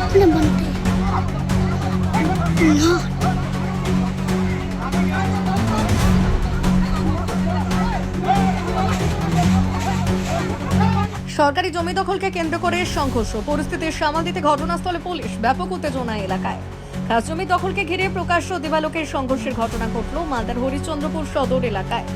अपने बनते ना সরকারি জমি দখলকে কেন্দ্র করে সংঘর্ষ পরিস্থিতি সামাল দিতে ঘটনাস্থলে পুলিশ ব্যাপক উত্তেজনা এলাকায় খাস জমি দখলকে ঘিরে প্রকাশ্য দিবালোকের সংঘর্ষের ঘটনা ঘটল মালদার হরিশ্চন্দ্রপুর সদর এলাকায়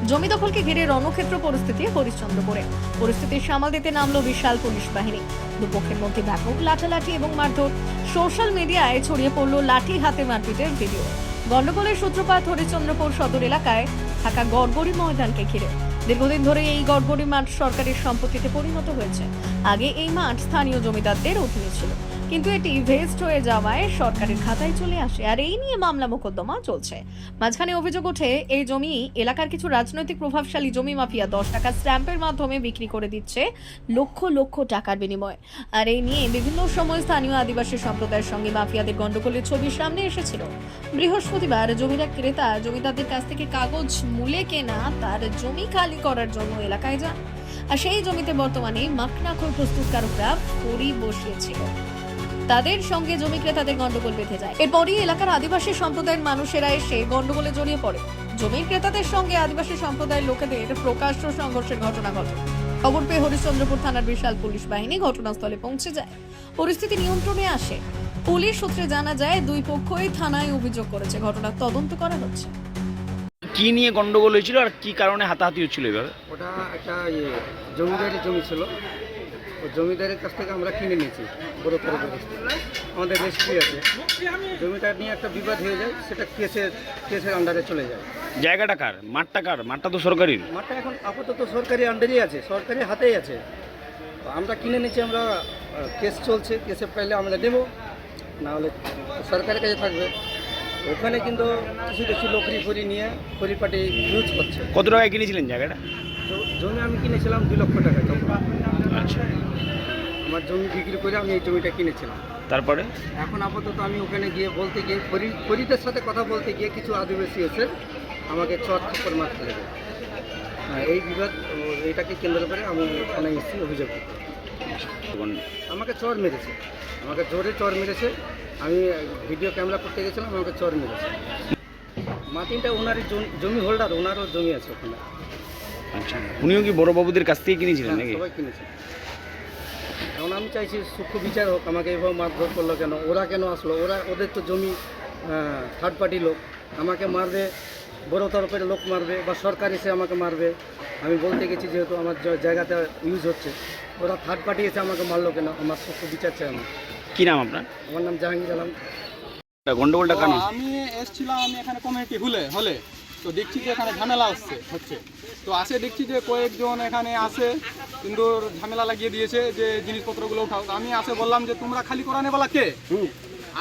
জমি দখলকে ঘিরে রণক্ষেত্র পরিস্থিতি হরিশ্চন্দ্রপুরে পরিস্থিতি সামাল দিতে নামলো বিশাল পুলিশ বাহিনী দুপক্ষের মধ্যে ব্যাপক লাঠালাঠি এবং মারধর সোশ্যাল মিডিয়ায় ছড়িয়ে পড়ল লাঠি হাতে মারপিটের ভিডিও গন্ডগোলের সূত্রপাত হরিশ্চন্দ্রপুর সদর এলাকায় থাকা গড়গড়ি ময়দানকে ঘিরে দীর্ঘদিন ধরে এই গড়গড়ি মাঠ সরকারের সম্পত্তিতে পরিণত হয়েছে আগে এই মাঠ স্থানীয় জমিদারদের অধীনে ছিল কিন্তু এটি ভেস্ট হয়ে যাওয়ায় সরকারের খাতায় চলে আসে আর এই নিয়ে মামলা মোকদ্দমা চলছে মাঝখানে অভিযোগ ওঠে এই জমি এলাকার কিছু রাজনৈতিক প্রভাবশালী জমি মাফিয়া 10 টাকা স্ট্যাম্পের মাধ্যমে বিক্রি করে দিচ্ছে লক্ষ লক্ষ টাকার বিনিময়ে আর এই নিয়ে বিভিন্ন সময় স্থানীয় আদিবাসী সম্প্রদায়ের সঙ্গে মাফিয়াদের গন্ডগোলের ছবি সামনে এসেছিল বৃহস্পতিবার জমির এক ক্রেতা জমিদারদের কাছ থেকে কাগজ মূলে কেনা তার জমি খালি করার জন্য এলাকায় যান আর সেই জমিতে বর্তমানে মাখনাখোর প্রস্তুতকারকরা খড়ি বসিয়েছিল তাদের সঙ্গে জমি ক্রেতাদের গন্ডগোল বেঁধে যায় এরপরই এলাকার আদিবাসী সম্প্রদায়ের মানুষেরা এসে গন্ডগোলে জড়িয়ে পড়ে জমির ক্রেতাদের সঙ্গে আদিবাসী সম্প্রদায়ের লোকেদের প্রকাশ্য সংঘর্ষের ঘটনা ঘটে খবর পেয়ে হরিশ্চন্দ্রপুর থানার বিশাল পুলিশ বাহিনী ঘটনাস্থলে পৌঁছে যায় পরিস্থিতি নিয়ন্ত্রণে আসে পুলিশ সূত্রে জানা যায় দুই পক্ষই থানায় অভিযোগ করেছে ঘটনার তদন্ত করা হচ্ছে কি নিয়ে গন্ডগোল হয়েছিল আর কি কারণে হাতাহাতি হচ্ছিল এভাবে ওটা একটা জমিদারি জমি ছিল ও জমিদারের কাছ থেকে আমরা কিনে নিয়েছি বড় করে আমাদের রেজিস্ট্রি আছে জমিটা নিয়ে একটা বিবাদ হয়ে যায় সেটা কেসের আন্ডারে চলে যায় জায়গাটা কার মাঠটা তো সরকারির মাঠটা এখন আপাতত সরকারি আন্ডারেই আছে সরকারি হাতেই আছে তো আমরা কিনে নিয়েছি আমরা কেস চলছে কেসে পাইলে আমরা নেব না হলে সরকারের কাছে থাকবে ওখানে কিন্তু কিছু লোকরি ফরি নিয়ে পরিপাটি ইউজ করছে কত টাকায় কিনেছিলেন জায়গাটা জমি আমি কিনেছিলাম 2 লক্ষ টাকা আচ্ছা আমার জমি বিক্রি করে আমি এই জমিটা কিনেছিলাম তারপরে এখন আপাতত আমি ওখানে গিয়ে বলতে গিয়ে ফরিদের সাথে কথা বলতে গিয়ে কিছু আদিবাসী এসে আমাকে চট থাপ্পড় মারতে লেগে এই বিবাদ এইটাকে কেন্দ্র করে আমি থানায় এসেছি অভিযোগ করতে আমাকে চর মেরেছে আমাকে জোরে চর মেরেছে আমি ভিডিও ক্যামেরা করতে গেছিলাম আমাকে চর মেরেছে মাটিটা ওনারই জমি হোল্ডার ওনারও জমি আছে ওখানে আচ্ছা উনিও কি বড় বাবুদের কাছ থেকে কিনেছিলেন নাকি সবাই কিনেছে এখন আমি চাইছি সূক্ষ্ম বিচার হোক আমাকে এভাবে মারধর করলো কেন ওরা কেন আসলো ওদের তো জমি থার্ড পার্টি লোক আমাকে মারবে বড় তরফের লোক মারবে বা সরকার এসে আমাকে মারবে আমি বলতে গেছি যেহেতু আমার জায়গাটা ইউজ হচ্ছে ওরা থার্ড পার্টি এসে আমাকে মারলো কেন আমার সূক্ষ্ম বিচার চাই আমি কি নাম আপনার আমার নাম জাহাঙ্গীর আলম গন্ডগোলটা কেন আমি এসেছিলাম আমি এখানে কমিটি হলে তো দেখছি যে এখানে ঝামেলা হচ্ছে তো আসে দেখছি যে কয়েকজন এখানে আসে কিন্তু ঝামেলা লাগিয়ে দিয়েছে যে জিনিসপত্রগুলো উঠাও আমি আসে বললাম যে তোমরা খালি করানে বলা কে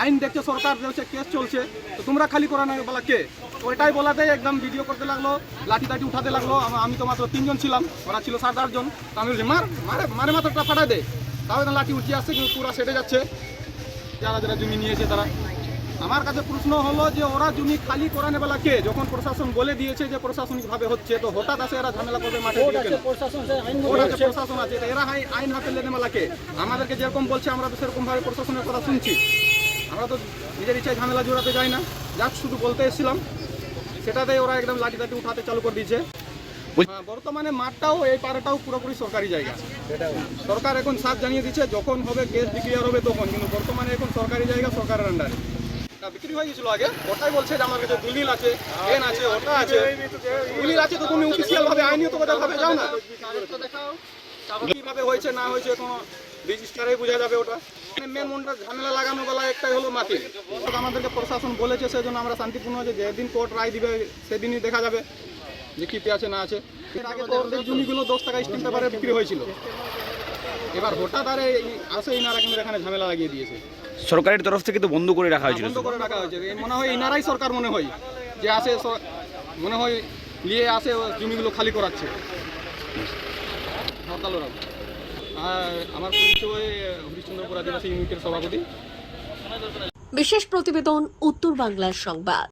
আইন দেখছে সরকার দেখছে কেস চলছে তো তোমরা খালি করানে বলা কে ওইটাই বলাতে একদম ভিডিও করতে লাগলো লাঠি টাঠি উঠাতে লাগলো আমি তো মাত্র 3 জন ছিলাম ওরা ছিল 7-8 জন তো আমি বলছি মারে মাথাটা ফাটাই দে তাও লাঠি উঠিয়ে আসছে কিন্তু পুরা সেটে যাচ্ছে যারা জমি নিয়েছে তারা আমার কাছে প্রশ্ন হলো যে ওরা জমি খালি করানে বেলা কে যখন প্রশাসন বলে দিয়েছে যে প্রশাসনিকভাবে হচ্ছে তো হঠাৎ আসে এরা ঝামেলা করবে মাঠে প্রশাসন আছে এরা আইন হাতে লেনে বেলা কে আমাদেরকে যেরকম বলছে আমরা তো সেরকমভাবে প্রশাসনের কথা শুনছি আমরা তো নিজের ইচ্ছায় ঝামেলা জোড়াতে যাই না যা শুধু বলতে এসেছিলাম সেটাতেই ওরা একদম লাঠি টাঠি উঠাতে চালু করে দিয়েছে বর্তমানে মাঠটাও এই পাড়াটাও পুরোপুরি সরকারি জায়গা সরকার এখন সাথ জানিয়ে দিচ্ছে যখন হবে কেস ডিক্লিয়ার হবে তখন কিন্তু বর্তমানে এখন সরকারি জায়গা সরকারের আন্ডারে বিক্রি হয়ে গেছিল আগে ওটাই বলছে যে আমার কাছে দলিল আছে এন আছে ওটা আছে দলিল আছে তো তুমি অফিসিয়াল ভাবে আইনিগত ভাবে যাও না কিভাবে হয়েছে না হয়েছে কোনো রেজিস্টারে বোঝা যাবে ওটা মেন মনটা ঝামেলা লাগানো বেলা একটাই হলো মাটি আমাদেরকে প্রশাসন বলেছে সেজন্য আমরা শান্তিপূর্ণ যে যেদিন কোর্ট রায় দিবে সেদিনই দেখা যাবে যে কি আছে না আছে এর আগে তো ওদের জমিগুলো 10 টাকা স্টিম পেপারে বিক্রি হয়েছিল এবার হঠাৎ আরে আসে ইনারা কিন্তু এখানে ঝামেলা লাগিয়ে দিয়েছে সরকারের তরফ থেকে তো বন্ধ করে রাখা হয়েছিল বন্ধ করে রাখা হয়েছে মনে হয় ইনারাই সরকার মনে হয় যে আসে মনে হয় নিয়ে আসে জমিগুলো খালি করাচ্ছে হরতাল ওরা আর আমার পরিচয় হরিশ্চন্দ্রপুর আদিবাসী ইউনিটের সভাপতি বিশেষ প্রতিবেদন উত্তর বাংলার সংবাদ।